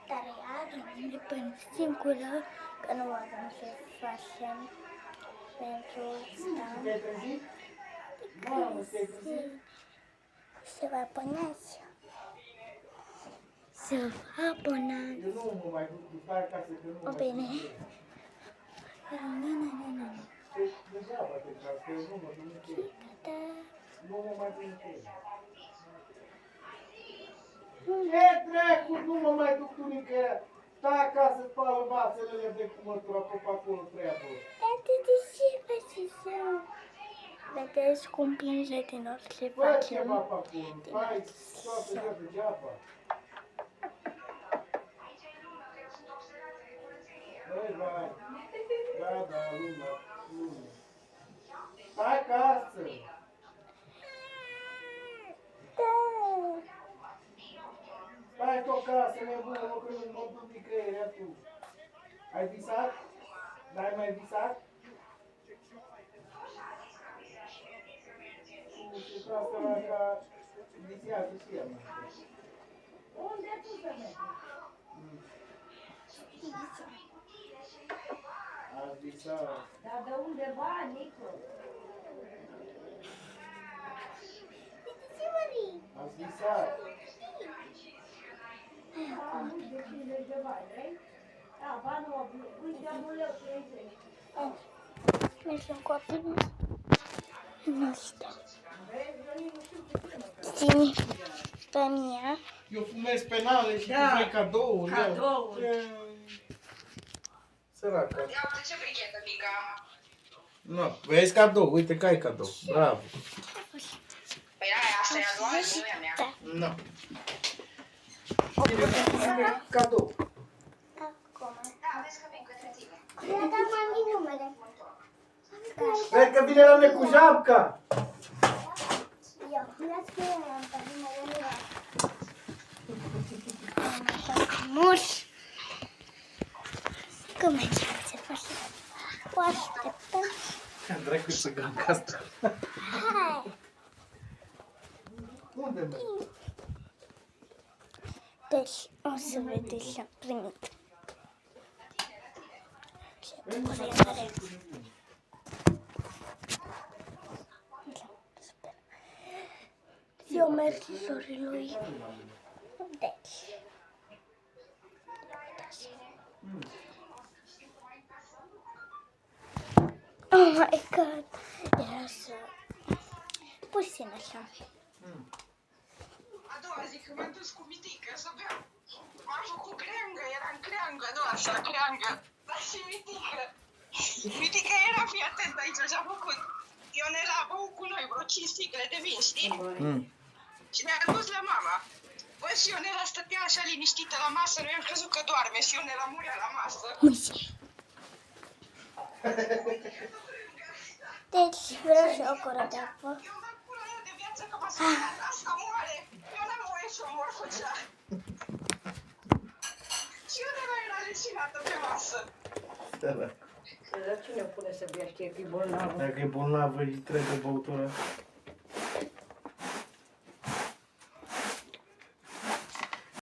dar ea rămâne până singură, că nu avem ce facem pentru asta. Se va abonați. Să vă abonați. O bine. Ce dracu, nu mă mai duc tu nicăieri. Stai acasă, spală vasele de cu mătura pe acolo treabă. Tati, de ce faci așa? Vedeți cum plânge din orice Fă facem. ceva pe acolo, stai toată ziua degeaba. Băi, vai. Da, lumea. Stai acasă. Da. Stai tu acasă, nebună, mă, că nu mă duc nicăieri, ia tu. Ai visat? N-ai mai visat? Și asta la ca visează și ea, mă. Unde tu să mergi? Ați visat. Dar de undeva, Nico? Ați visat. Am 50 de bani, vrei? Da, banul, uite, un leu, 30. Mergem cu copilul. Nu știu. Vezi, eu nici nu știu ce filmă. Ține pe mine. Eu fumez penale și tu vrei cadouri. Cadouri. Săraca. Ia uite ce brichetă mică am. Nu, vezi cadou, uite că ai cadou. Bravo. Păi aia, asta e a doua, nu e a mea. Da. Nu. Cadou. Acum. Da, vezi că vin către tine. Mi-a dat mami numele. Cred că vine la mine cu japca. Eu. Mi-a spus eu pe numele meu. Muș. Cum ai ce faci? O așteptăm. Dracu să ganca asta. Hai. Unde mergi? Deci, o să vedeți ce am primit. Ce bucurie. Eu merg sorilui. Deci. Oh my god. Era să... puțin așa. A doua zi când m-am dus cu mitică să beau. M-am făcut creangă, eram creangă, nu așa, creangă. Dar și mitică. Mitică era, fii atent aici, și-a făcut. Ionela a băut cu noi vreo 5 sticle de vin, știi? Și mi-a dus la mama. Bă, și Ionela stătea așa liniștită la masă, noi am crezut că doarme și Ionela murea la masă. Deci, vreau și o cură de apă. Eu m-am pula eu de viață că mă spune, asta moare. Eu n-am voie să o mor cu cea. Și Ionela era leșinată pe masă. Săraca. Cine pune să bea, știe că e bolnavă. Dacă e bolnavă, îi trebuie băutura.